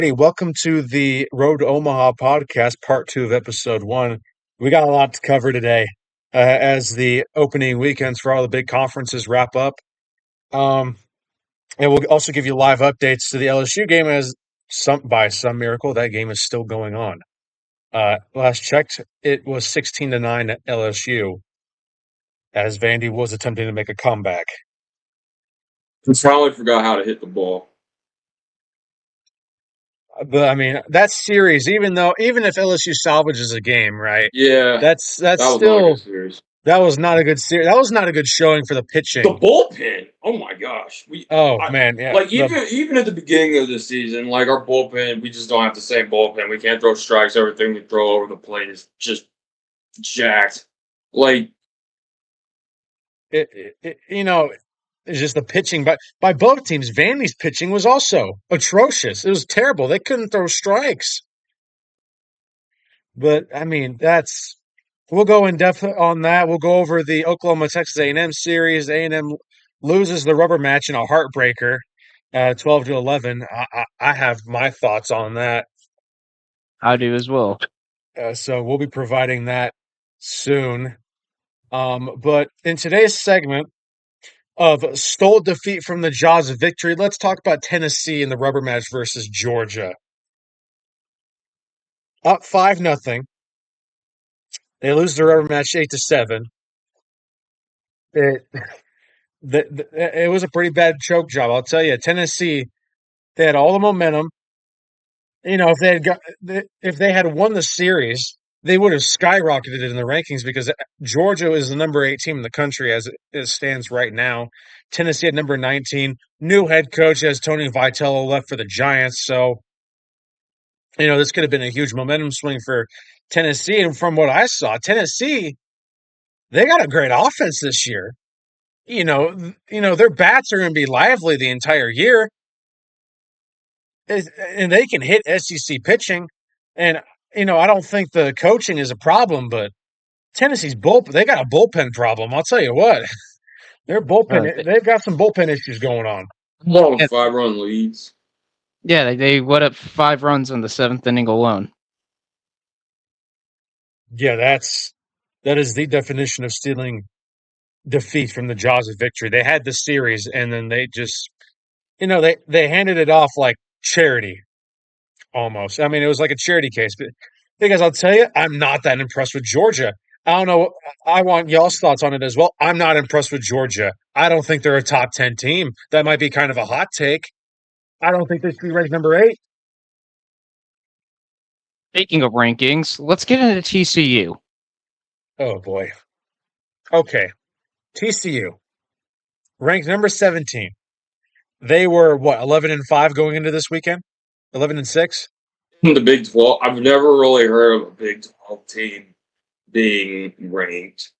Hey, welcome to the Road to Omaha podcast, part two of episode one. We got a lot to cover today as the opening weekends for all the big conferences wrap up. Um, and we'll also give you live updates to the LSU game as by some miracle, that game is still going on. Last checked, it was 16-9 at LSU as Vandy was attempting to make a comeback. I probably forgot how to hit the ball. But I mean, that series, even if LSU salvages a game, right? Yeah, That's that was not a still good series. That was not a good series. That was not a good showing for the The pitching. bullpen. Oh my gosh. Oh I man, yeah. like even at the beginning of the season, like our bullpen, we just don't have the same bullpen. We can't throw strikes. Everything we throw over the plate is just jacked. Like it, it's just the pitching, but by both teams, Vandy's pitching was also atrocious. It was terrible. They couldn't throw strikes. But I mean, that's we'll go in depth on that. We'll go over the Oklahoma Texas A&M series. A&M loses the rubber match in a heartbreaker, 12-11. I have my thoughts on that. I do as well. So we'll be providing that soon. But in today's segment of stole defeat from the jaws of victory, let's talk about Tennessee in the rubber match versus Georgia. Up 5-0. They lose the rubber match 8-7. It it was a pretty bad choke job, I'll tell you. Tennessee, they had all the momentum. If they had won the series, they would have skyrocketed in the rankings because Georgia is the number 8 team in the country as it stands right now. Tennessee at number 19. New head coach as Tony Vitello left for the Giants. So, this could have been a huge momentum swing for Tennessee. And from what I saw, Tennessee, they got a great offense this year. Their bats are going to be lively the entire year. And they can hit SEC pitching. And I don't think the coaching is a problem, but Tennessee's bullpen, they got a bullpen problem. I'll tell you what, They, they've got some bullpen issues going on. long yeah, 5-run leads. they went up 5 runs in the seventh inning alone. Yeah, that is the definition of stealing defeat from the jaws of victory. They had the series, and then they just, they handed it off like charity almost. I mean, it was like a charity case. But because I'll tell you, I'm not that impressed with Georgia. I don't know. I want y'all's thoughts on it as well. I'm not impressed with Georgia. I don't think they're a top 10 team. That might be kind of a hot take. I don't think they should be ranked number 8. Speaking of rankings, let's get into TCU. Oh boy. Okay. TCU ranked number 17. They were what, 11-5 going into this weekend? 11-6? The Big 12. I've never really heard of a Big 12 team being ranked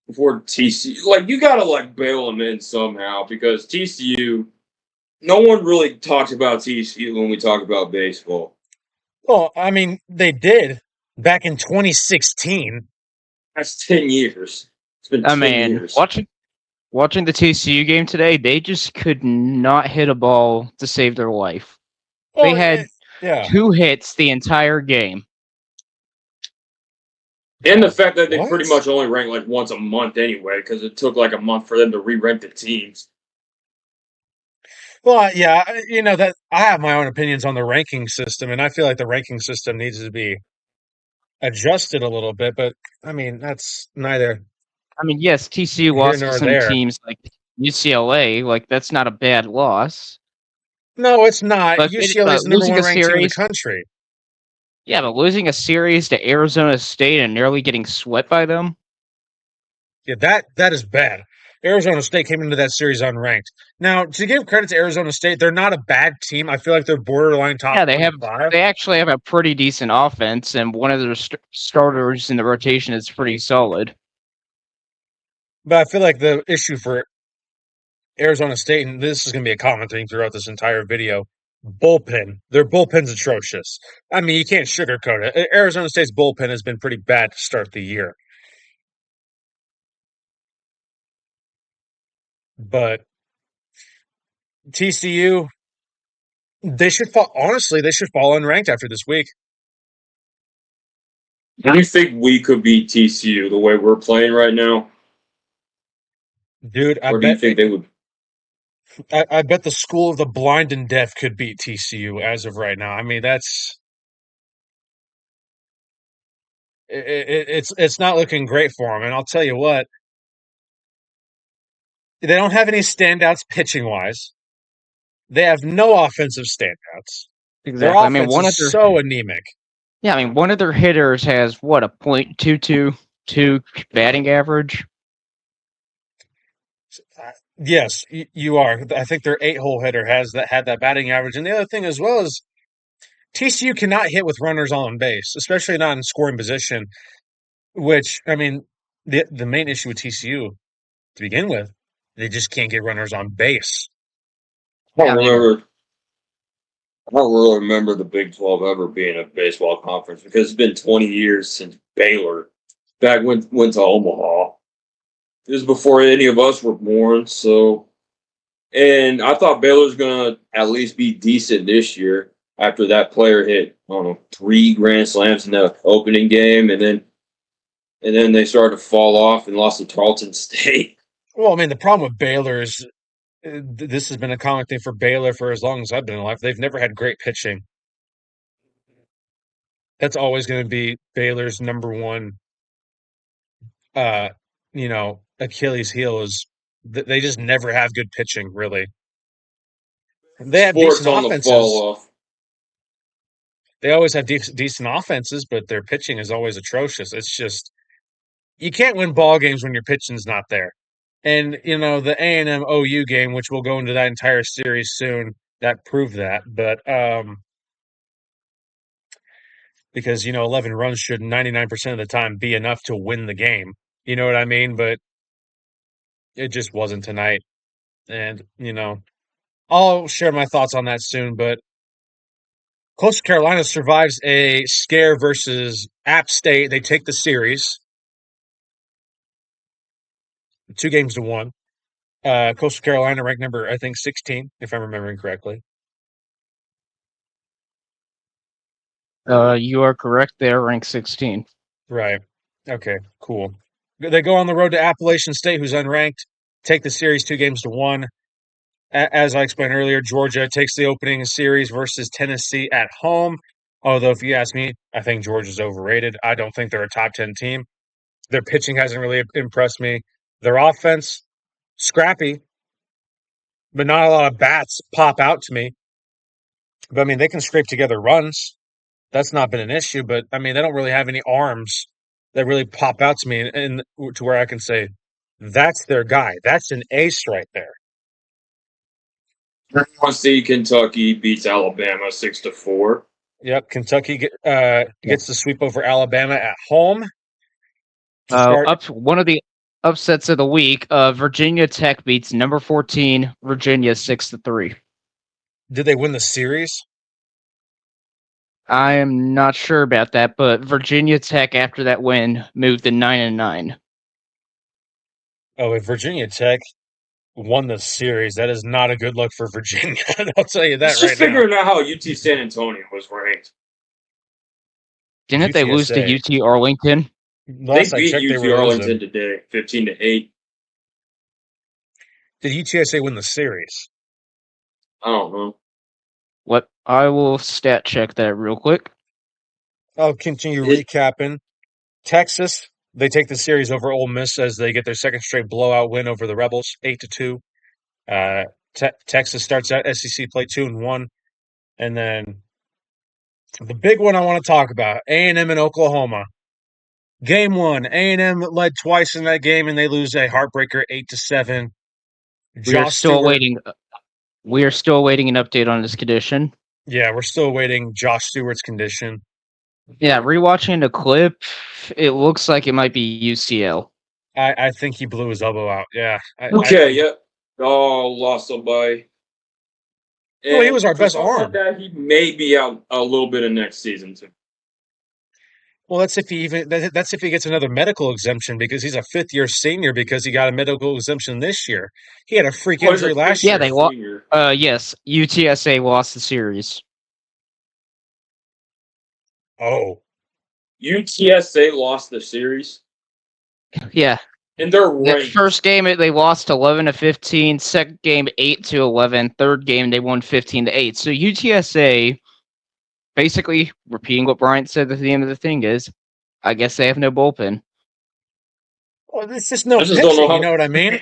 before TCU. Like you gotta bail them in somehow because TCU. No one really talks about TCU when we talk about baseball. Well, I mean, they did back in 2016. That's 10 years. It's been I 10 mean, years. watching the TCU game today, they just could not hit a ball to save their life. They Well, had yeah. 2 hits the entire game. And the fact that they What? pretty much only rank once a month anyway, because it took a month for them to re-rank the teams. Well, yeah, that I have my own opinions on the ranking system, and I feel like the ranking system needs to be adjusted a little bit. But I mean, that's neither I mean, yes, TCU here lost to nor some there. teams like UCLA. Like that's not a bad loss. No, it's not. But UCLA is but the number losing one a ranked team in the series, country. yeah, but losing a series to Arizona State and nearly getting swept by them. Yeah, that is bad. Arizona State came into that series unranked. Now, to give credit to Arizona State, they're not a bad team. I feel like they're borderline top Yeah, 25. they actually have a pretty decent offense, and one of their starters in the rotation is pretty solid. But I feel like the issue for Arizona State, and this is going to be a common thing throughout this entire video, bullpen. Their bullpen's atrocious. I mean, you can't sugarcoat it. Arizona State's bullpen has been pretty bad to start the year. But TCU, They should fall. Honestly, they should fall unranked after this week, Do you think we could beat TCU the way we're playing right now, dude. or do you think they would? I bet the school of the blind and deaf could beat TCU as of right now. I mean, it's not looking great for them. And I'll tell you what, they don't have any standouts pitching wise. They have no offensive standouts. Their Exactly. I mean, offense is so anemic. one of their hitters has what, a .222 batting average. Yes, you are. I think their 8-hole hitter has had that batting average. And the other thing as well is TCU cannot hit with runners on base, especially not in scoring position. Which I mean, the main issue with TCU to begin with, they just can't get runners on base. I Yeah, don't remember. I don't really remember the Big 12 ever being a baseball conference because it's been 20 years since Baylor back went to Omaha. It was before any of us were born, so and I thought Baylor's gonna at least be decent this year after that player hit, I don't know, 3 grand slams in the opening game, and then they started to fall off and lost to Tarleton State. Well, I mean, the problem with Baylor is this has been a common thing for Baylor for as long as I've been alive. They've never had great pitching. That's always going to be Baylor's number one, uh, Achilles heel is they just never have good pitching, really. They have Sports decent on the fall offenses. off. They always have decent offenses, but their pitching is always atrocious. It's just you can't win ball games when your pitching's not there. And the A&M OU game, which we'll go into that entire series soon, that proved that. But because 11 runs should 99% of the time be enough to win the game. You know what I mean? But it just wasn't tonight. And I'll share my thoughts on that soon. But Coastal Carolina survives a scare versus App State. They take the series, 2 games to 1. Coastal Carolina ranked number, I think, 16, if I'm remembering correctly. You are correct. They're ranked 16. Right. Okay, cool. They go on the road to Appalachian State, who's unranked, take the series 2 games to 1. As I explained earlier, Georgia takes the opening series versus Tennessee at home. Although, if you ask me, I think Georgia's overrated. I don't think they're a top 10 team. Their pitching hasn't really impressed me. Their offense, scrappy, but not a lot of bats pop out to me. But I mean, they can scrape together runs. That's not been an issue. But I mean, they don't really have any arms that really pop out to me, and to where I can say that's their guy. That's an ace right there. I want to see Kentucky beats Alabama 6-4. Yep, Kentucky gets the sweep over Alabama at home to start. One of the upsets of the week. Virginia Tech beats number 14 Virginia 6-3. Did they win the series? I am not sure about that, but Virginia Tech after that win moved to 9-9. Oh, if Virginia Tech won the series, that is not a good look for Virginia. I'll tell you that It's just right now. figuring out how UT San Antonio was ranked. Didn't they lose to UTSA. UT Arlington? They Last I beat checked, they UT were Arlington losing. today, 15-8. Did UTSA win the series? I don't know. What? I will stat check that real quick. I'll continue It, recapping. Texas, they take the series over Ole Miss as they get their second straight blowout win over the Rebels, 8-2. Texas starts out SEC play 2-1, and then the big one I want to talk about: A&M and Oklahoma. Game 1, A&M led twice in that game, and they lose a heartbreaker 8-7. We are Josh still Stewart. awaiting. We are still awaiting an update on this condition. Yeah, we're still waiting Josh Stewart's condition. Yeah, rewatching the clip, it looks like it might be UCL. I think he blew his elbow out. Yeah. okay, yeah. Oh, lost somebody. Well, he was And our for best something like arm. that, he may be out a little bit of next season, too. Well, that's if he gets another medical exemption because he's a fifth year senior because he got a medical exemption this year. He had a freak Oh, he's a injury last fifth Yeah, year. year they lost. senior. Yes, UTSA lost the series. Oh, UTSA lost the series, Yeah, and they're the ranked. first game they lost 11-15. Second game 8-11. Third game they won 15-8. So UTSA, basically repeating what Bryant said at the end of the thing, is I guess they have no bullpen. well, it's just no I just don't know pitching. You know how. what I mean?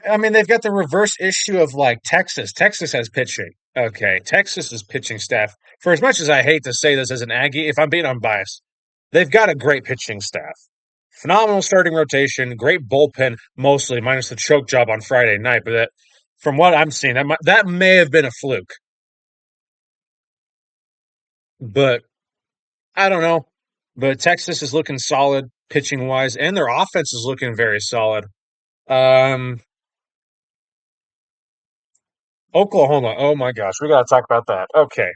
I mean, they've got the reverse issue of like Texas. Texas has pitching. Okay, Texas's pitching staff. For as much as I hate to say this as an Aggie, if I'm being unbiased, they've got a great pitching staff. Phenomenal starting rotation, great bullpen, mostly minus the choke job on Friday night. But from what I'm seeing, that may have been a fluke. But I don't know. But Texas is looking solid pitching wise, and their offense is looking very solid. Um, Oklahoma. Oh my gosh, we got to talk about that. Okay,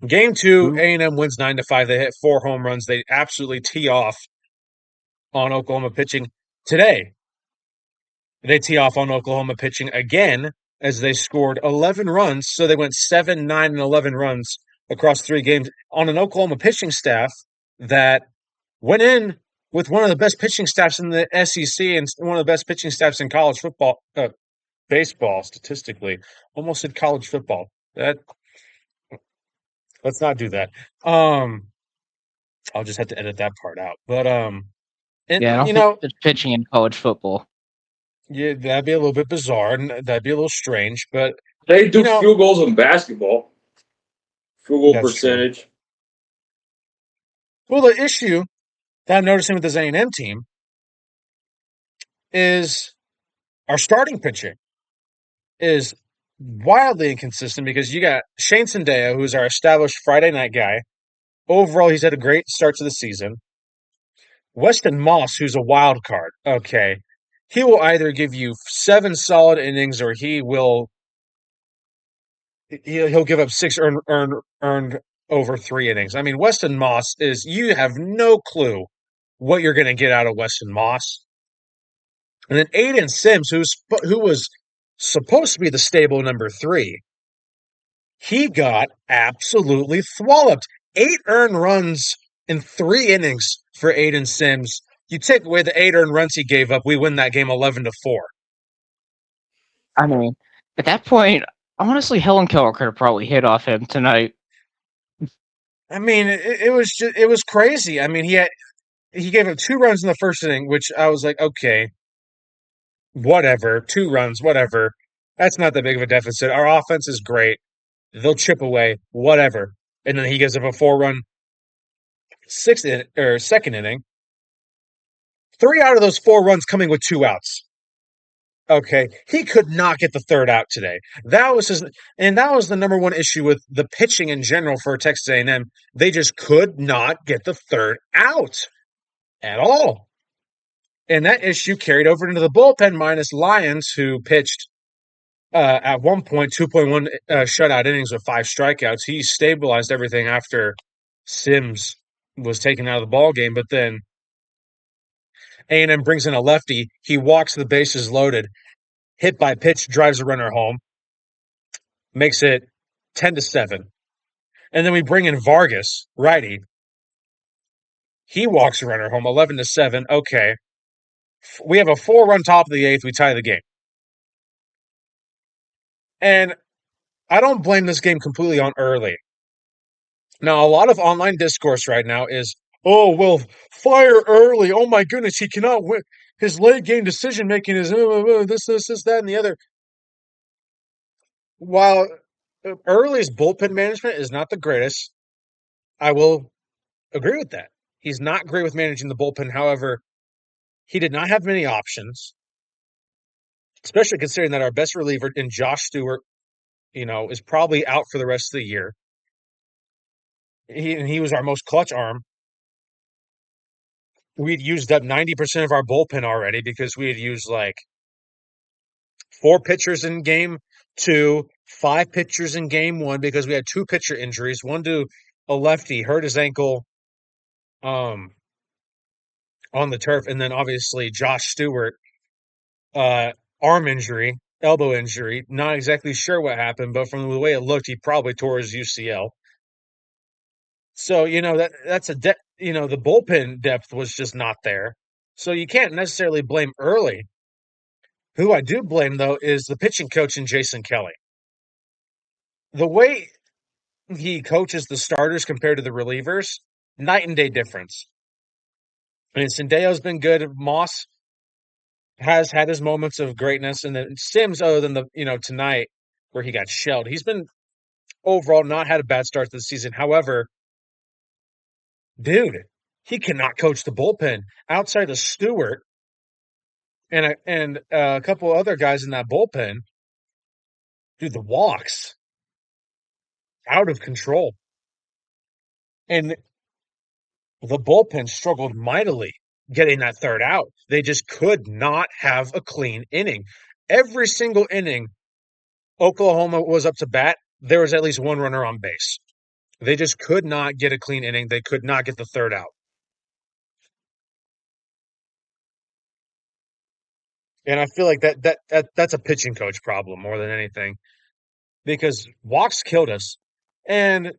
game two, A&M wins 9-5. They hit 4 home runs. They absolutely tee off on Oklahoma pitching today. They tee off on Oklahoma pitching again as they scored 11 runs. So they went 7, 9, and 11 runs across 3 games on an Oklahoma pitching staff that went in with one of the best pitching staffs in the SEC and one of the best pitching staffs in college football, baseball statistically. Almost said college football. That let's not do that. Um, I'll just have to edit that part out. But and Yeah, I don't you think know, there's pitching in college football. yeah, that'd be a little bit bizarre and that'd be a little strange. But They you do know, field goals in basketball. Field goal that's true. percentage. Well, the issue that I'm noticing with this A&M team is our starting pitching is wildly inconsistent because you got Shane Sandeo, who's our established Friday night guy. Overall, he's had a great start to the season. Weston Moss, who's a wild card. Okay. He will either give you 7 solid innings or he'll give up 6 earned over 3 innings. I mean, Weston Moss is you have no clue what you're going to get out of Weston Moss. And then Aiden Sims, who was supposed to be the stable number 3, he got absolutely thwalloped. 8 earned runs in 3 innings for Aiden Sims. You take away the 8 earned runs he gave up, we win that game 11-4. I mean, at that point, honestly, Helen Keller could have probably hit off him tonight. I mean, it was crazy. I mean, he gave up 2 runs in the first inning, which I was like, okay, whatever, 2 runs, whatever. That's not that big of a deficit. Our offense is great. They'll chip away, whatever. And then he gives up a 4-run second inning. 3 out of those 4 runs coming with 2 outs. Okay, he could not get the third out today. That was the number one issue with the pitching in general for Texas A&M. They just could not get the third out at all. And that issue carried over into the bullpen minus Lyons, who pitched at one point 2.1 shutout innings with 5 strikeouts. He stabilized everything after Sims was taken out of the ball game, but then A&M brings in a lefty. He walks the bases loaded, hit by pitch, drives a runner home, makes it 10-7. And then we bring in Vargas, righty. He walks a runner home, 11-7. Okay, we have a 4-run top of the eighth. We tie the game, and I don't blame this game completely on early. Now, a lot of online discourse right now is, oh, well, fire early. Oh my goodness, he cannot win. His late game decision making is this, that, and the other. While Early's bullpen management is not the greatest, I will agree with that. He's not great with managing the bullpen. However, he did not have many options, especially considering that our best reliever in Josh Stewart, is probably out for the rest of the year. He was our most clutch arm. We'd used up 90% of our bullpen already because we had used like 4 pitchers in game 2, 5 pitchers in game 1 because we had 2 pitcher injuries, one to a lefty, hurt his ankle um, on the turf, and then obviously Josh Stewart, uh, arm injury, elbow injury. Not exactly sure what happened, but from the way it looked, he probably tore his UCL. So that's the bullpen depth was just not there. So you can't necessarily blame early. Who I do blame though is the pitching coach in Jason Kelly. The way he coaches the starters compared to the relievers, night and day difference. I mean, Sendeo's been good. Moss has had his moments of greatness, and then Sims, other than tonight where he got shelled, he's been overall not had a bad start to the season. However, dude, he cannot coach the bullpen outside of Stewart and a couple other guys in that bullpen. Dude, the walks out of control, and the bullpen struggled mightily getting that third out. They just could not have a clean inning. Every single inning Oklahoma was up to bat, there was at least one runner on base. They just could not get a clean inning. They could not get the third out. And I feel like that's a pitching coach problem more than anything because walks killed us. And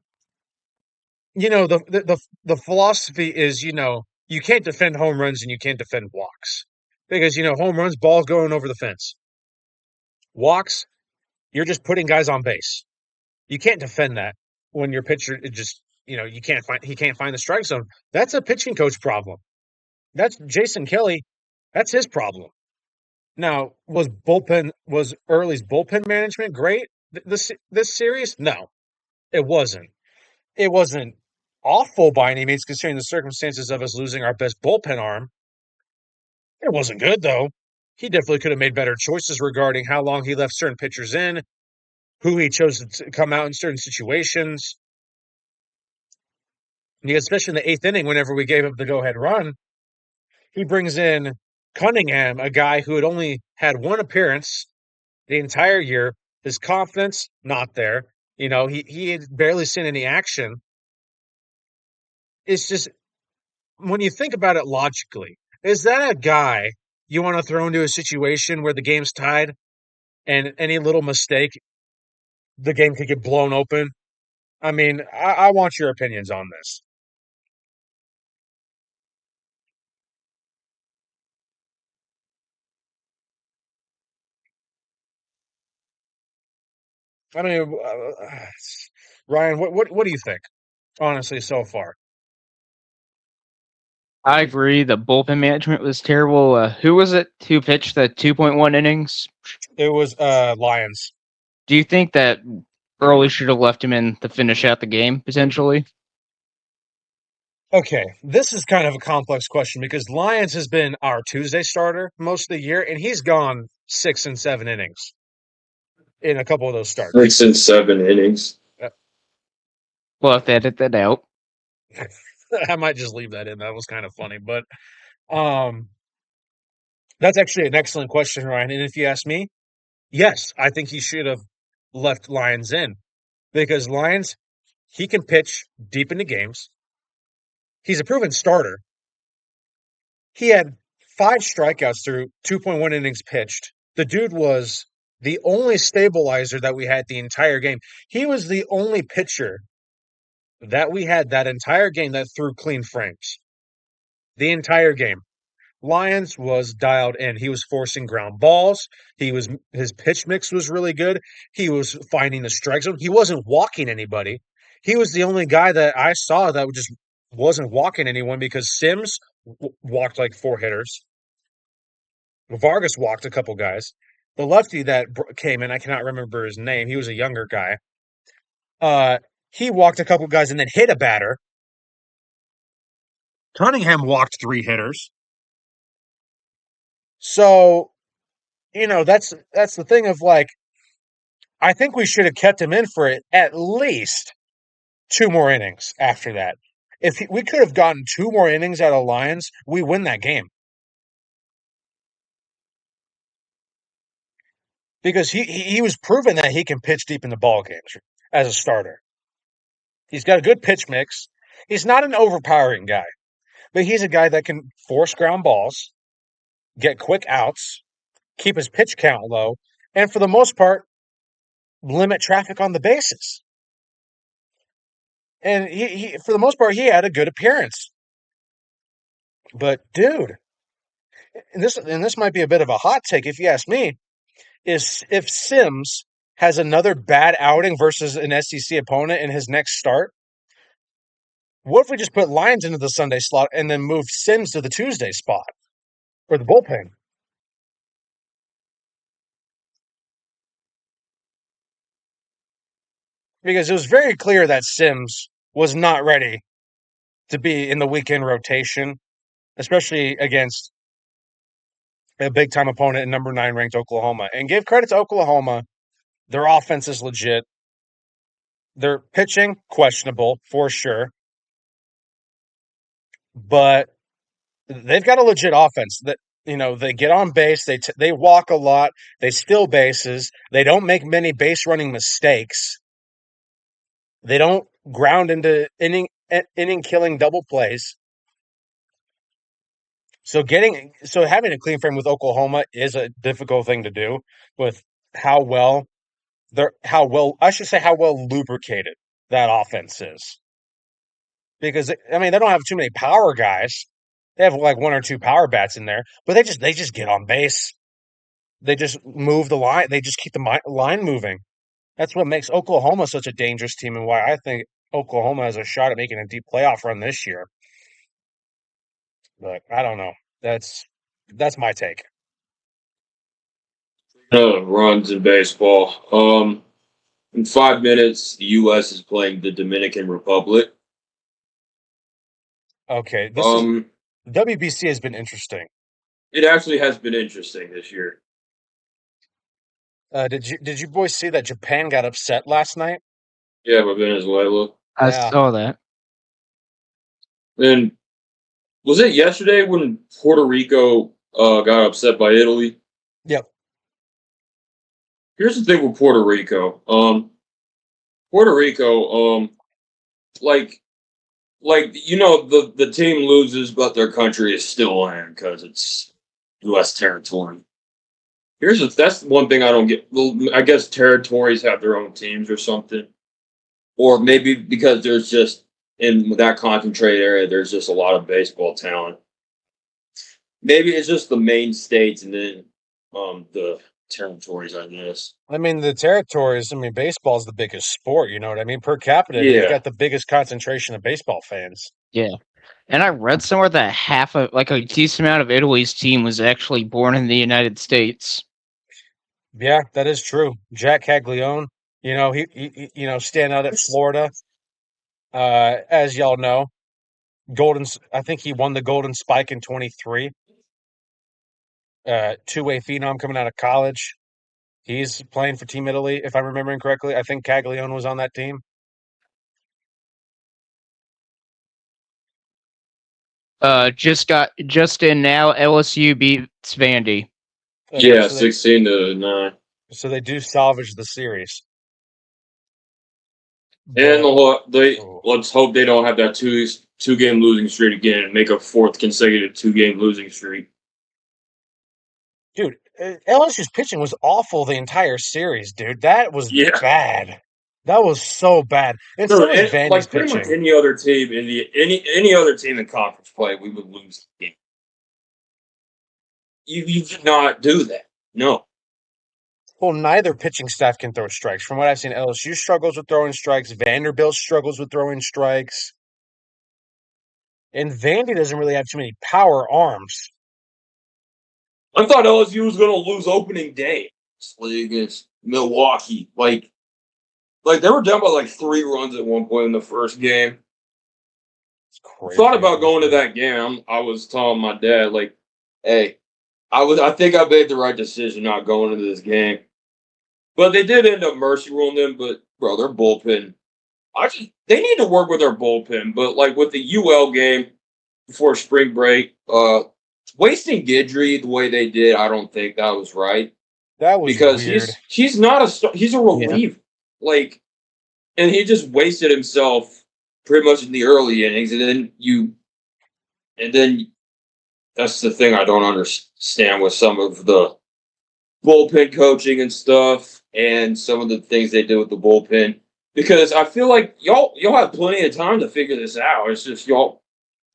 the philosophy is, you can't defend home runs and you can't defend walks because home runs, balls going over the fence. Walks, you're just putting guys on base. You can't defend that when your pitcher is just he can't find the strike zone. That's a pitching coach problem. That's Jason Kelly. That's his problem. Now, was Early's bullpen management great this series? No, it wasn't. It wasn't awful by any means, considering the circumstances of us losing our best bullpen arm. It wasn't good though. He definitely could have made better choices regarding how long he left certain pitchers in, who he chose to come out in certain situations. Especially in the eighth inning, whenever we gave up the go-ahead run, he brings in Cunningham, a guy who had only had one appearance the entire year. His confidence not there. He had barely seen any action. It's just when you think about it logically, is that a guy you want to throw into a situation where the game's tied and any little mistake, the game could get blown open? I mean, I want your opinions on this. I mean, Ryan, what do you think? Honestly, so far, I agree. The bullpen management was terrible. Who was it who pitched the 2.1 innings? it was Lions. Do you think that Early should have left him in to finish out the game potentially? Okay, this is kind of a complex question because Lyons has been our Tuesday starter most of the year, and he's gone 6 and 7 innings in a couple of those starts. 6 and 7 innings. We'll have to edit that out. I might just leave that in. That was kind of funny, but um, that's actually an excellent question, Ryan. And if you ask me, yes, I think he should have left Lyons in because Lyons he can pitch deep into games. He's a proven starter. He had 5 strikeouts through 2.1 innings pitched. The dude was the only stabilizer that we had the entire game. He was the only pitcher that we had that entire game that threw clean frames. The entire game. Lyons was dialed in. He was forcing ground balls. His pitch mix was really good. He was finding the strike zone. He wasn't walking anybody. He was the only guy that I saw that just wasn't walking anyone because Sims walked like 4 hitters. Vargas walked a couple guys. The lefty that came in, I cannot remember his name. He was a younger guy. Uh, he walked a couple guys and then hit a batter. Cunningham walked 3 hitters. So that's the thing of like, I think we should have kept him in for it at least 2 more innings after that. If we could have gotten 2 more innings out of Lions, we win that game because he was proven that he can pitch deep in the ball games as a starter. He's got a good pitch mix. He's not an overpowering guy, but he's a guy that can force ground balls, get quick outs, keep his pitch count low, and for the most part, limit traffic on the bases. And he for the most part, he had a good appearance. But dude, and this might be a bit of a hot take if you ask me, is if Sims has another bad outing versus an SEC opponent in his next start, what if we just put Lyons into the Sunday slot and then move Sims to the Tuesday spot or the bullpen? Because it was very clear that Sims was not ready to be in the weekend rotation, especially against a big time opponent in number 9 ranked Oklahoma. And give credit to Oklahoma, their offense is legit. Their pitching, questionable for sure. But they've got a legit offense that they get on base, they walk a lot, they steal bases, they don't make many base running mistakes. They don't ground into inning killing double plays. So having a clean frame with Oklahoma is a difficult thing to do with how well how well lubricated that offense is. Because I mean, they don't have too many power guys. They have like one or two power bats in there, but they just get on base. They just move the line. They just keep the line moving. That's what makes Oklahoma such a dangerous team, and why I think Oklahoma has a shot at making a deep playoff run this year. But I don't know. That's my take. Runs in baseball. In 5 minutes, the U.S. is playing the Dominican Republic. Okay, Um, WBC has been interesting. it actually has been interesting this year. Did you boys see that Japan got upset last night? Yeah, by Venezuela. I Yeah. saw that. And was it yesterday when Puerto Rico got upset by Italy? Yep. Here's the thing with Puerto Rico. Puerto Rico, like the team loses, but their country is still in because it's U.S. territory. That's one thing I don't get. Well, I guess territories have their own teams or something, or maybe because there's just in that concentrated area, there's just a lot of baseball talent. Maybe it's just the main states and then the territories, I guess. I mean, the territories, I mean, baseball is the biggest sport, you know what I mean? Per capita, they've Yeah. got the biggest concentration of baseball fans. Yeah. And I read somewhere that half of, like, a decent amount of Italy's team was actually born in the United States. Yeah, that is true. Jack Caglione, stand out at Florida. As y'all know, I think he won the Golden Spike in 23. Two-way phenom coming out of college. He's playing for Team Italy, if I'm remembering correctly. I think Caglione was on that team. Just in now, LSU beats Vandy. Okay, Yeah, 16-9. so they do salvage the series. And Oh. let's hope they don't have that two game losing streak again and make a fourth consecutive 2-game losing streak. Dude, LSU's pitching was awful the entire series, dude. That was Yeah. bad. That was so bad. And No, so was Vandy's like pretty much pitching. any other team in any other team in conference play, we would lose the game. You did not do that. No. Well, neither pitching staff can throw strikes. From what I've seen, LSU struggles with throwing strikes. Vanderbilt struggles with throwing strikes. And Vandy doesn't really have too many power arms. I thought LSU was going to lose opening day against Milwaukee. Like they were down by like 3 runs at one point in the first game. It's crazy. I thought about going to that game. I was telling my dad, like, hey, I think I made the right decision not going into this game. But they did end up mercy ruling them. But bro, their bullpen, they need to work with their bullpen. But like with the UL game before spring break, wasting Guidry the way they did, I don't think that was right. That was because weird. he's not a he's a reliever, like, and he just wasted himself pretty much in the early innings, and then that's the thing I don't understand with some of the bullpen coaching and stuff, and some of the things they do with the bullpen. Because I feel like y'all have plenty of time to figure this out. It's just y'all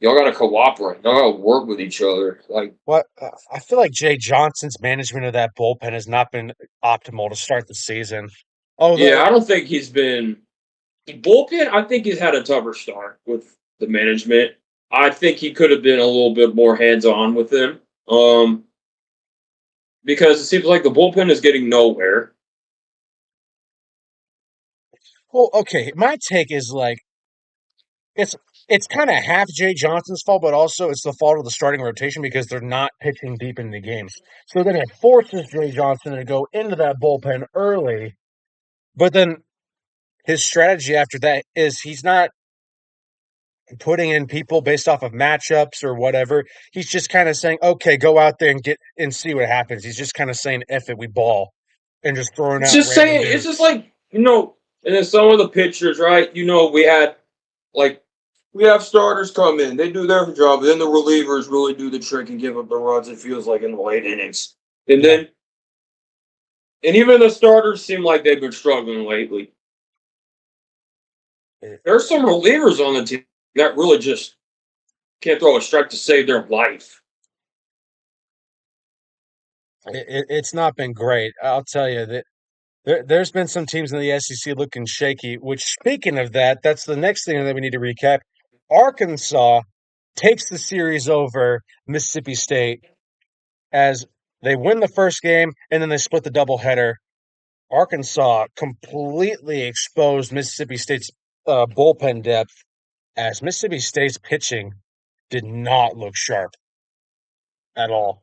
got to cooperate. Y'all got to work with each other. Like, What I feel like Jay Johnson's management of that bullpen has not been optimal to start the season. yeah, Although, I don't think he's been the bullpen. I think he's had a tougher start with the management. I think he could have been a little bit more hands on with them. Because it seems like the bullpen is getting nowhere. well, okay, my take is like it's it's kind of half Jay Johnson's fault, but also it's the fault of the starting rotation because they're not pitching deep in the games. So then it forces Jay Johnson to go into that bullpen early. But then his strategy after that is he's not putting in people based off of matchups or whatever. He's just kind of saying, "Okay, go out there and get and see what happens." He's just kind of saying, "F it, we ball," and just throwing It's out just random saying, it's just dudes. like, and then some of the pitchers, right? Like, we have starters come in, they do their job, and then the relievers really do the trick and give up the runs, it feels like, in the late innings. And Yeah, then, and even the starters seem like they've been struggling lately. it, There's some relievers on the team that really just can't throw a strike to save their life. it's not been great. I'll tell you that there's been some teams in the SEC looking shaky. Which, speaking of that, that's the next thing that we need to recap. Arkansas takes the series over Mississippi State as they win the first game and then they split the doubleheader. Arkansas completely exposed Mississippi State's bullpen depth as Mississippi State's pitching did not look sharp at all.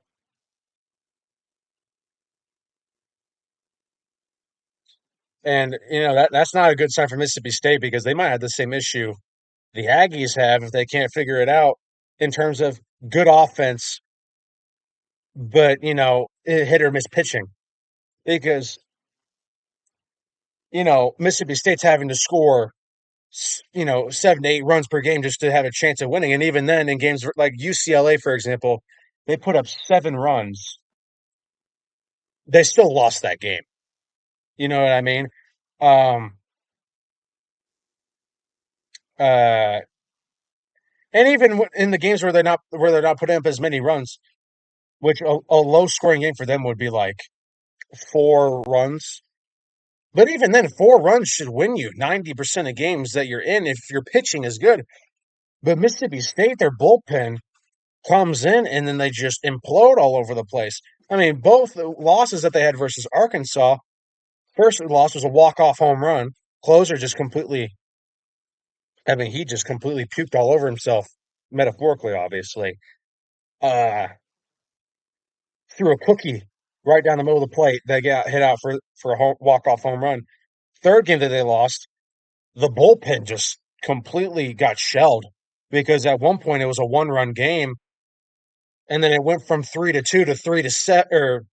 And that's not a good sign for Mississippi State because they might have the same issue the Aggies have if they can't figure it out in terms of good offense, but hit or miss pitching. Because Mississippi State's having to score 7 to 8 runs per game just to have a chance of winning. And even then, in games like UCLA, for example, they put up 7 runs. They still lost that game. You know what I mean? Um, uh, and even in the games where they're not putting up as many runs, which a low scoring game for them would be like 4 runs. But even then, 4 runs should win you 90% of games that you're in if your pitching is good. But Mississippi State, their bullpen comes in and then they just implode all over the place. I mean, both the losses that they had versus Arkansas, first loss was a walk-off home run. Closer just completely, I mean, he just completely puked all over himself, metaphorically, obviously. Uh, threw a cookie right down the middle of the plate that got hit out for a walk-off home run. Third game that they lost, the bullpen just completely got shelled because at one point it was a one-run game, and then it went from 3-2 to 3-7 or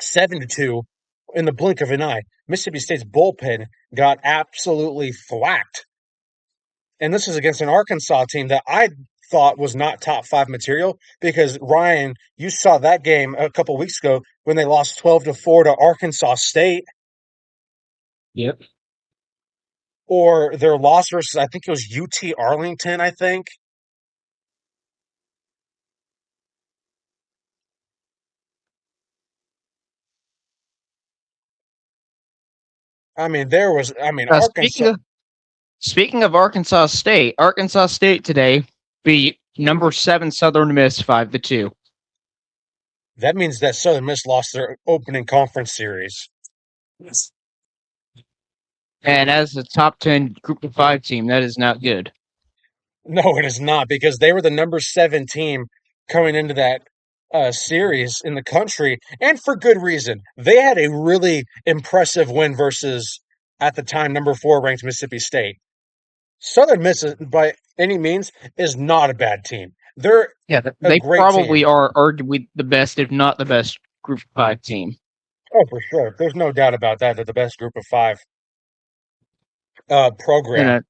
7-2 in the blink of an eye. Mississippi State's bullpen got absolutely thwacked, and this is against an Arkansas team that I thought was not top five material because Ryan, you saw that game a couple weeks ago when they lost 12-4 to Arkansas State, Yep. or their loss versus I think it was UT Arlington. I think. I mean, Uh, speaking Arkansas. of speaking of Arkansas State today beat number 7 Southern Miss 5-2. That means that Southern Miss lost their opening conference series. Yes. And as a top 10 Group of 5 team, that is not good. No, it is not because they were the number 7 team coming into that series in the country, and for good reason. They had a really impressive win versus, at the time, number 4 ranked Mississippi State. Southern Miss, by any means, is not a bad team. They're Yeah, a they great probably team. are arguably the best, if not the best, Group of 5 team. Oh, for sure. There's no doubt about that. They're the best group of 5 And program.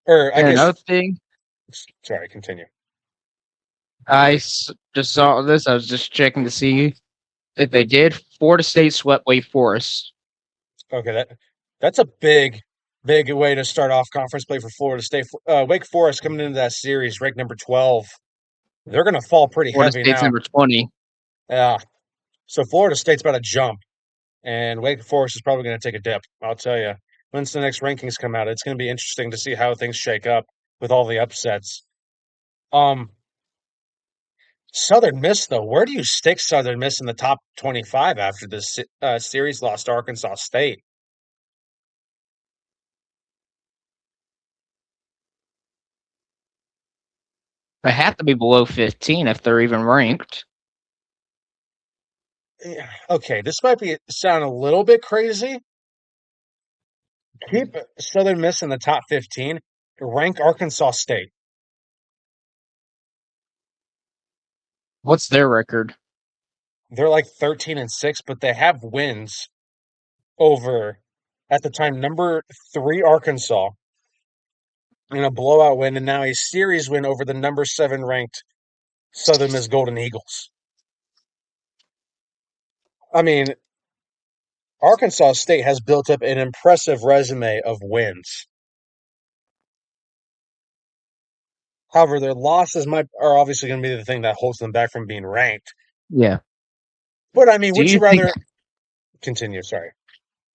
Or I And guess, another thing, sorry, continue. just saw this. I was just checking to see if they did. Florida State swept Wake Forest. Okay, that's a big way to start off conference play for Florida State. Wake Forest coming into that series ranked number 12. They're going to fall pretty Florida heavy State's now. number 20. Yeah. So Florida State's about to jump, and Wake Forest is probably going to take a dip. I'll tell you. Once the next rankings come out, it's going to be interesting to see how things shake up with all the upsets. Um, Southern Miss, though, where do you stick Southern Miss in the top 25 after this series lost to Arkansas State? They have to be below 15 if they're even ranked. Yeah, okay, this might be sound a little bit crazy. Keep Southern Miss in the top 15. Rank Arkansas State. What's their record? They're like 13-6, but they have wins over, at the time, number 3 Arkansas in a blowout win, and now a series win over the number 7 ranked Southern Miss Golden Eagles. I mean, Arkansas State has built up an impressive resume of wins. However, their losses are obviously going to be the thing that holds them back from being ranked. Yeah. But I mean, Do would you you think rather continue? Sorry.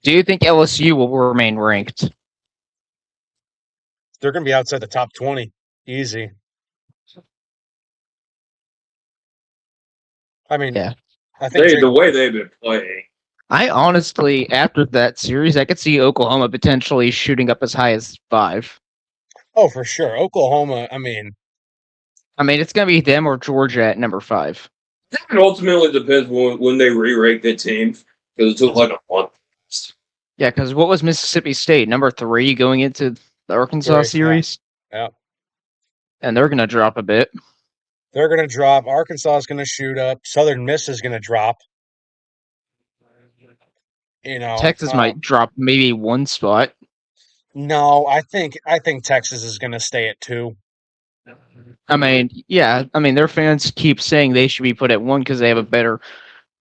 do you think LSU will remain ranked? They're going to be outside the top 20. Easy. I mean, Yeah. I think Drake. The way they've been playing. I honestly, after that series, I could see Oklahoma potentially shooting up as high as 5. Oh, for sure. Oklahoma, I mean, I mean, it's going to be them or Georgia at number 5. It ultimately depends when they re-rank the team because it took like a month. Yeah, because what was Mississippi State? Number 3 going into the Arkansas 3. Yeah. series? Yeah. And they're going to drop a bit. They're going to drop. Arkansas is going to shoot up. Southern Miss is going to drop. You know, Texas might drop maybe 1 spot. no, I think Texas is going to stay at 2. I mean, yeah, I mean, their fans keep saying they should be put at 1 because they have a better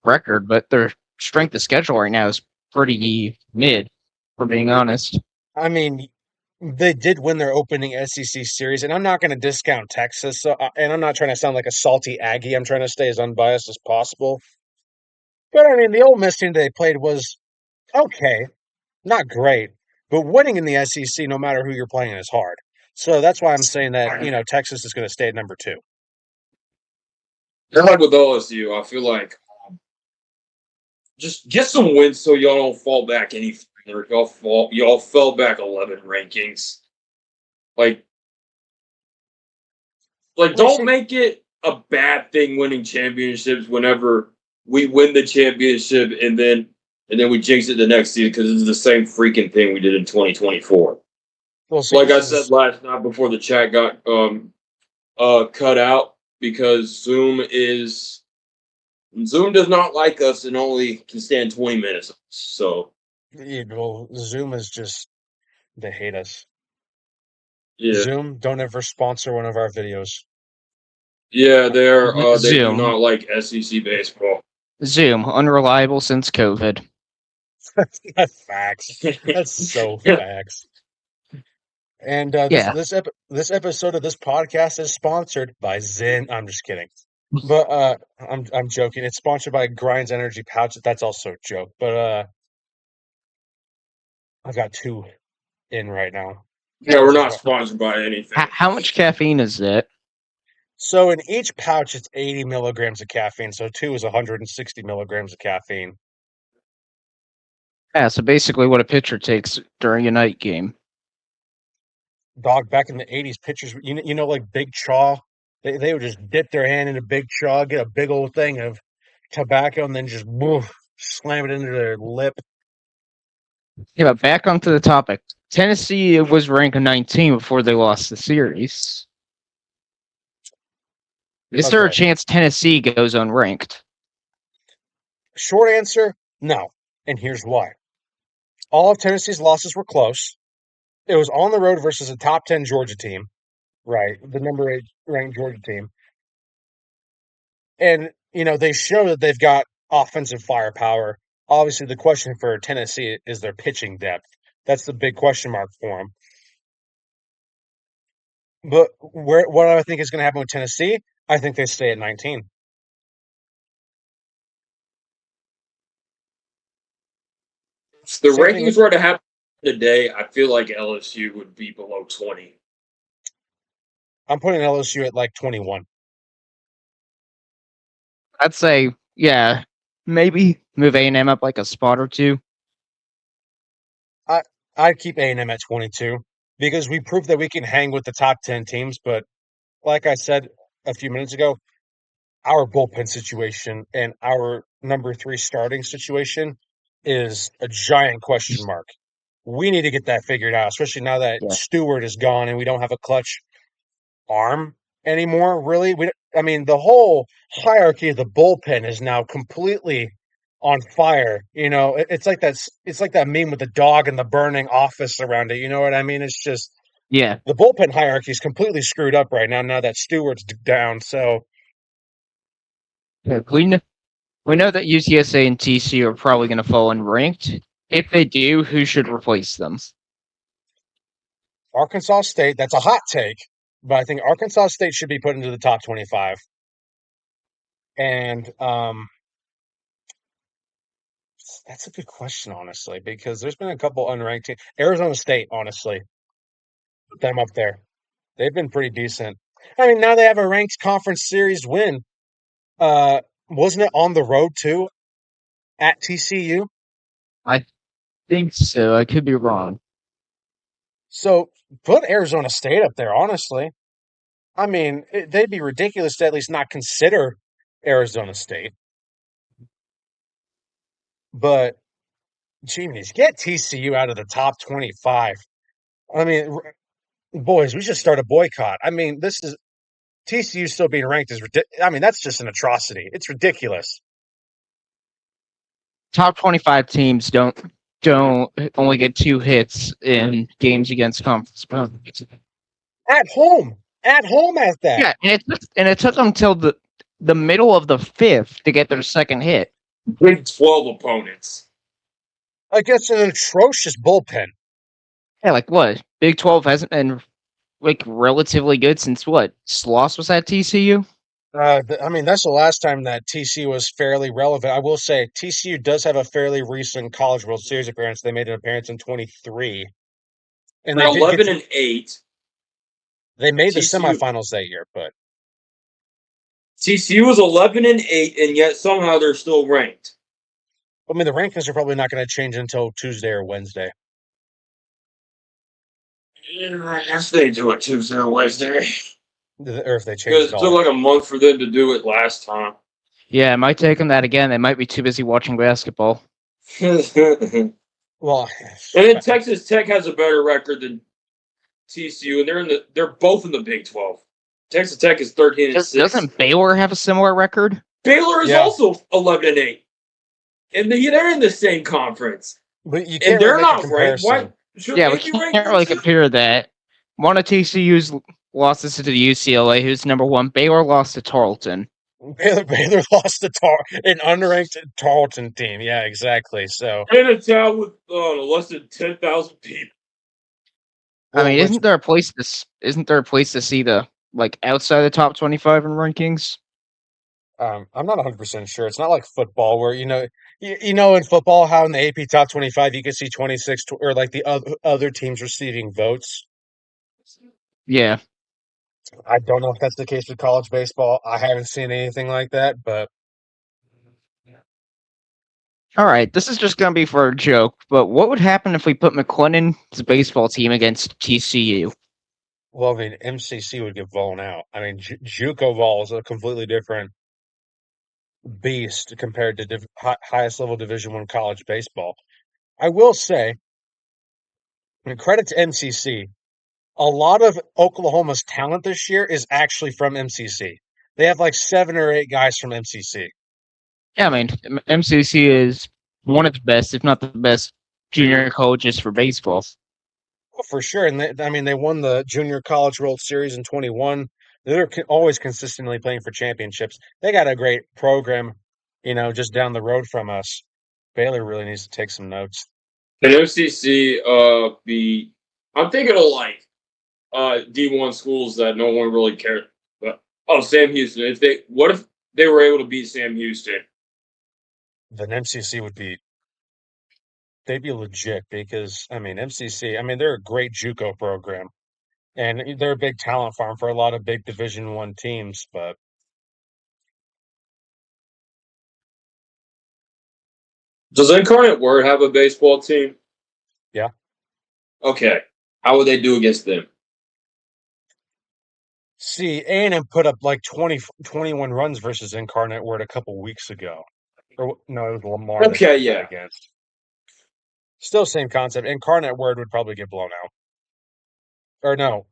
record, but their strength of schedule right now is pretty mid, for being honest. I mean, they did win their opening SEC series, and I'm not going to discount Texas. So, and I'm not trying to sound like a salty Aggie. I'm trying to stay as unbiased as possible. But I mean, the Ole Miss team they played was okay, not great, but winning in the SEC, no matter who you're playing, is hard. So that's why I'm saying that Texas is going to stay at number 2. They're like with OSU. I feel like just get some wins so y'all don't fall back any further. Y'all fell back 11 rankings. Like don't make it a bad thing winning championships whenever we win the championship and then we jinx it the next season because it's the same freaking thing we did in 2024. Well, see, Like I said last night before the chat got cut out because Zoom does not like us and only can stand 20 minutes. So well, Zoom is just they hate us. yeah, Zoom, don't ever sponsor one of our videos. yeah, they do Zoom. not like SEC baseball. Zoom, unreliable since COVID. That's facts. That's so facts. And Yeah. this episode of this podcast is sponsored by Zen. I'm just kidding, but I'm joking. It's sponsored by Grind's Energy Pouch. That's also a joke. But I've got 2 in right now. Yeah, we're not sponsored by anything. How much caffeine is that? So in each pouch, it's 80 milligrams of caffeine. So 2 is 160 milligrams of caffeine. Yeah, so basically what a pitcher takes during a night game. Dog, back in the 80s, pitchers, like Big Chaw, they would just dip their hand into Big Chaw, get a big old thing of tobacco, and then just slam it into their lip. Yeah, but back onto the topic. Tennessee was ranked 19 before they lost the series. Is there a chance Tennessee goes unranked? Short answer, no. And here's why. All of Tennessee's losses were close. It was on the road versus a top 10 Georgia team, right? The number 8 ranked Georgia team. And, they show that they've got offensive firepower. Obviously, the question for Tennessee is their pitching depth. That's the big question mark for them. But what I think is going to happen with Tennessee, I think they stay at 19. If the Same thing with rankings were to happen today, I feel like LSU would be below 20. I'm putting LSU at like 21. I'd say, yeah, maybe move A&M up like a spot or two. I'd keep A&M at 22 because we proved that we can hang with the top 10 teams. But like I said a few minutes ago, our bullpen situation and our number 3 starting situation is a giant question mark. We need to get that figured out, especially now that Yeah. Stewart is gone and we don't have a clutch arm anymore, really. I mean, the whole hierarchy of the bullpen is now completely on fire. It's like that meme with the dog and the burning office around it. You know what I mean? It's just Yeah. the bullpen hierarchy is completely screwed up right now that Stewart's down. So Yeah, we know that UTSA and TCU are probably going to fall unranked. If they do, who should replace them? Arkansas State, that's a hot take, but I think Arkansas State should be put into the top 25. And that's a good question, honestly, because there's been a couple unranked teams. Arizona State, honestly, put them up there. They've been pretty decent. I mean, now they have a ranked conference series win. Wasn't it on the road too at TCU? I think so. I could be wrong. So put Arizona State up there, honestly. I mean, they'd be ridiculous to at least not consider Arizona State. But, geez, get TCU out of the top 25. I mean, boys, we should start a boycott. I mean, this is TCU still being ranked is ridiculous. I mean, that's just an atrocity. It's ridiculous. Top 25 teams don't only get 2 hits in games against conference opponents. At home at that. Yeah, and it took them till the middle of the 5th to get their second hit. Big 12 opponents. Against an atrocious bullpen. Yeah, like what? Big 12 hasn't been like relatively good since what? Sloss was at TCU? I mean, that's the last time that TCU was fairly relevant. I will say TCU does have a fairly recent College World Series appearance. They made an appearance in 23, and They're they did get 11 to. and 8. They made the TCU semifinals that year, but TCU was 11 and 8, and yet somehow they're still ranked. I mean, the rankings are probably not going to change until Tuesday or Wednesday. I guess they do it Tuesday or Wednesday. Or if they change Because it it all. took like a month for them to do it last time. Yeah, it might take them that again. They might be too busy watching basketball. And Well, then Texas Tech has a better record than TCU, and they're both in the Big 12. Texas Tech is 13 and 6. Doesn't Baylor have a similar record? Baylor is Yeah. also 11 and 8, and they're in the same conference, but you and can't they're really make a not ranked. Why comparison. should Yeah, they we be can't ranked? really compare that. One of TCU's losses to the UCLA, who's number 1. Baylor lost to Tarleton. Baylor lost to an unranked Tarleton team. Yeah, exactly. So In a town with less than 10,000 people. I mean, isn't there a place to see the like outside the top 25 in rankings? I'm not 100% sure. It's not like football where in football how in the AP top 25 you can see 26 or like the other teams receiving votes. Yeah. I don't know if that's the case with college baseball. I haven't seen anything like that, but All right, this is just gonna be for a joke, but what would happen if we put McLennan's baseball team against TCU? well, I mean MCC would get blown out. I mean JUCO ball is a completely different beast compared to highest level Division One college baseball. I will say, and credit to MCC. A lot of Oklahoma's talent this year is actually from MCC. They have like 7 or 8 guys from MCC. Yeah, I mean, MCC is one of the best, if not the best, junior colleges for baseball. Oh, for sure. And they won the Junior College World Series in 21. They're always consistently playing for championships. They got a great program, just down the road from us. Baylor really needs to take some notes. Can MCC be? I'm thinking of like D1 schools that no one really cared. But Sam Houston. What if they were able to beat Sam Houston? Then MCC they'd be legit because MCC, they're a great JUCO program and they're a big talent farm for a lot of big Division I teams. But Does Incarnate Word have a baseball team? yeah, Okay. How would they do against them? see, A&M put up like 21 runs versus Incarnate Word a couple weeks ago. Or no, it was Lamar that Okay, they played yeah. against. Still same concept. Incarnate Word would probably get blown out. Or no,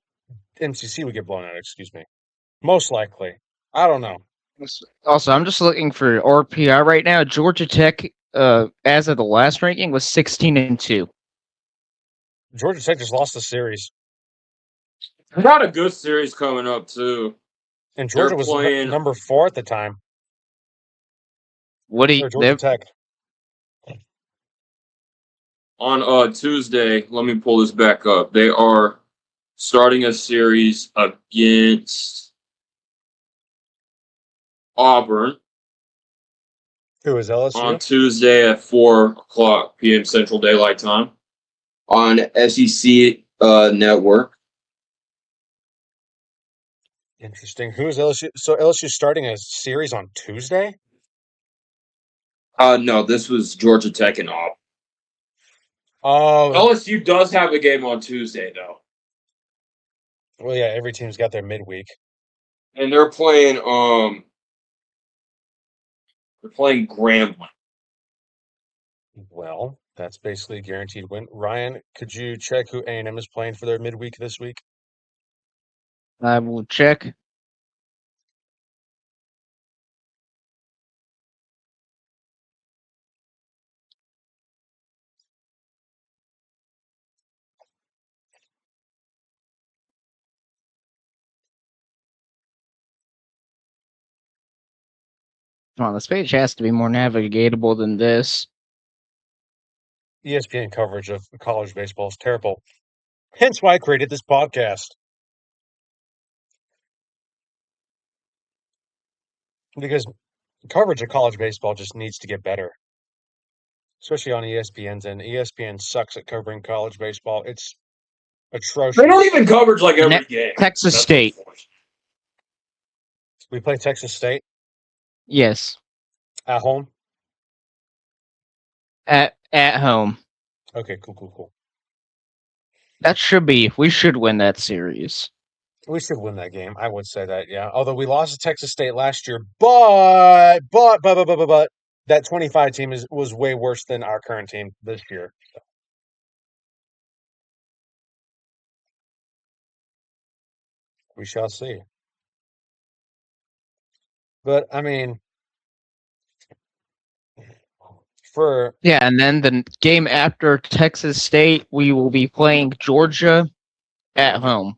MCC would get blown out, excuse me. Most likely. I don't know. Also, I'm just looking for RPI right now. Georgia Tech, as of the last ranking, was 16-2. Georgia Tech just lost the series. Got a good series coming up too. And They're Georgia was playing number 4 at the time. What do you, Or Georgia Tech. on Tuesday. Let me pull this back up. They are starting a series against Auburn Who is on LSU? Tuesday at 4:00 p.m. Central Daylight Time on SEC Network. Interesting. Who is LSU? So LSU starting a series on Tuesday? No, this was Georgia Tech and Auburn. Oh, LSU does have a game on Tuesday though, well, yeah. Every team's got their midweek. and they're playing Grambling. Well, that's basically a guaranteed win. Ryan, could you check who A&M is playing for their midweek this week? I will check. Come on, this page has to be more navigatable than this. ESPN coverage of college baseball is terrible. Hence why I created this podcast. Because coverage of college baseball just needs to get better, especially on ESPN's end. ESPN sucks at covering college baseball. It's They don't atrocious. even coverage like every game. Texas That's State. unfortunate. We play Texas State Yes, at home. at home. Okay, cool. We should win that series. We should win that game. I would say that, yeah. Although we lost to Texas State last year, but that 25 team was way worse than our current team this year. We shall see. But for Yeah, and then the game after Texas State, we will be playing Georgia at home.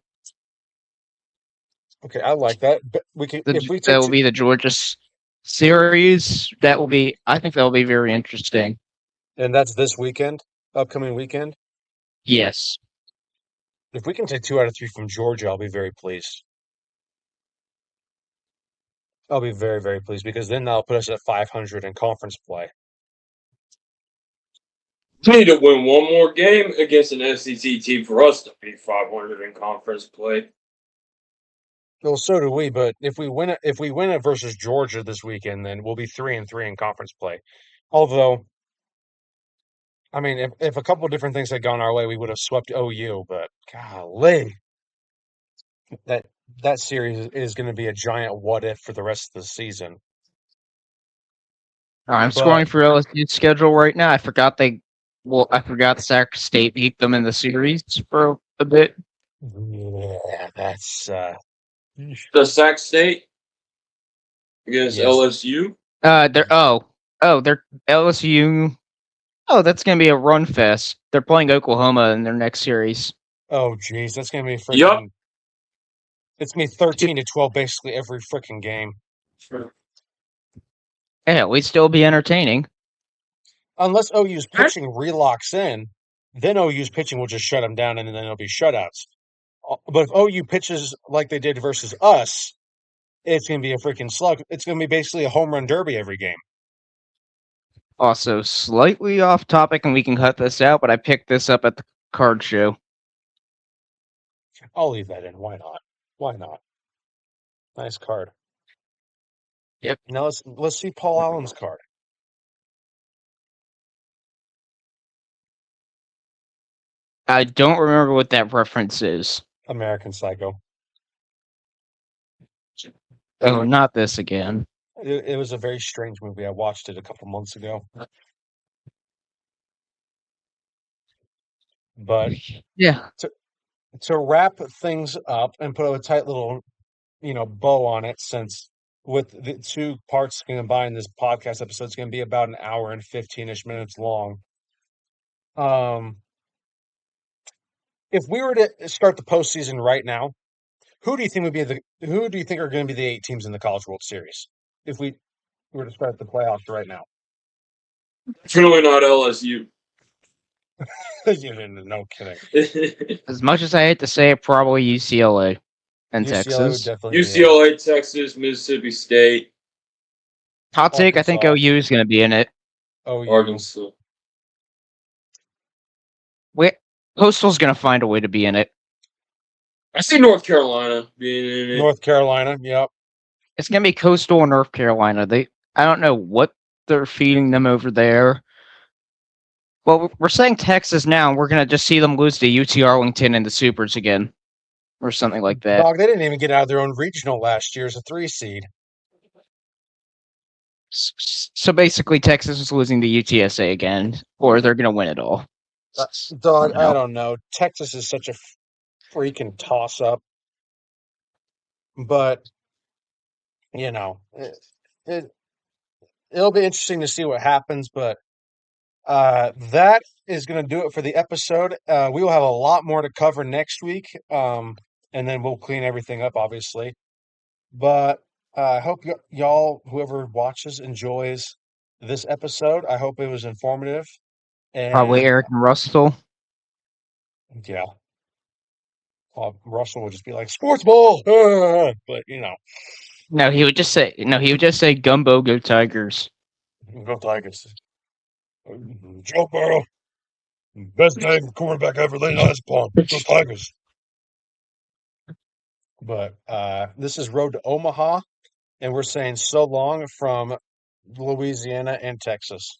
okay, I like that. But we can if we That take will be the Georgia series. I think that will be very interesting. and that's this weekend, upcoming weekend. Yes. If we can take 2 out of 3 from Georgia, I'll be very pleased. I'll be very, very pleased because then that'll put us at 500 in conference play. We need to win one more game against an SEC team for us to be 500 in conference play. Well, so do we. But if we win it versus Georgia this weekend, then we'll be 3-3 in conference play. Although, if a couple of different things had gone our way, we would have swept OU. But golly, that that series is going to be a giant what if for the rest of the season. I'm But scoring for LSU's schedule right now. I forgot Sac State beat them in the series for a bit. yeah, that's The Sac State against yes. LSU. They're LSU. Oh, that's gonna be a run fest. They're playing Oklahoma in their next series. Oh, geez, that's gonna be Yep. freaking. It's gonna be 13-12 basically every freaking game. Yeah, we'd still be entertaining. Unless OU's pitching relocks in, then OU's pitching will just shut them down, and then there'll be shutouts. But if OU pitches like they did versus us, it's gonna be a freaking slug. It's gonna be basically a home run derby every game. Also, slightly off topic, and we can cut this out, but I picked this up at the card show. I'll leave that in. Why not? Why not? Nice card. Yep. Now let's see Paul Allen's card. I don't remember what that reference is. American Psycho. Oh, not this again. It was a very strange movie. I watched it a couple months ago. But Yeah, to wrap things up and put a tight little, bow on it, since with the two parts combined, this podcast episode is going to be about an hour and 15-ish minutes long. If we were to start the postseason right now, who do you think are going to be the 8 teams in the College World Series? If we were to start the playoffs right now, Definitely not LSU. no kidding. as much as I hate to say it, probably UCLA and UCLA would Texas. definitely be it. UCLA, Texas, Mississippi State, Hot take, I think Arkansas. OU is going to be in it. OU. Arkansas. Coastal's going to find a way to be in it. I see North Carolina being in it. North Carolina, yep. It's going to be Coastal and North Carolina. I don't know what they're feeding them over there. Well, we're saying Texas now, and we're going to just see them lose to UT Arlington in the Supers again. Or something like that. Dog, they didn't even get out of their own regional last year as a 3 seed. So basically, Texas is losing to UTSA again, or they're going to win it all. Dog, I don't know. Texas is such a freaking toss-up. But, it'll be interesting to see what happens. But that is going to do it for the episode. We will have a lot more to cover next week, and then we'll clean everything up, obviously. But I hope y'all, whoever watches, enjoys this episode. I hope it was informative. Probably And Eric and Russell. yeah, Russell would just be like, "Sports ball," but No, he would just say Gumbo, go Tigers. go Tigers. Joe Burrow, best dang quarterback ever laid on his palm. Go Tigers. But this is Road to Omaha, and we're saying so long from Louisiana and Texas.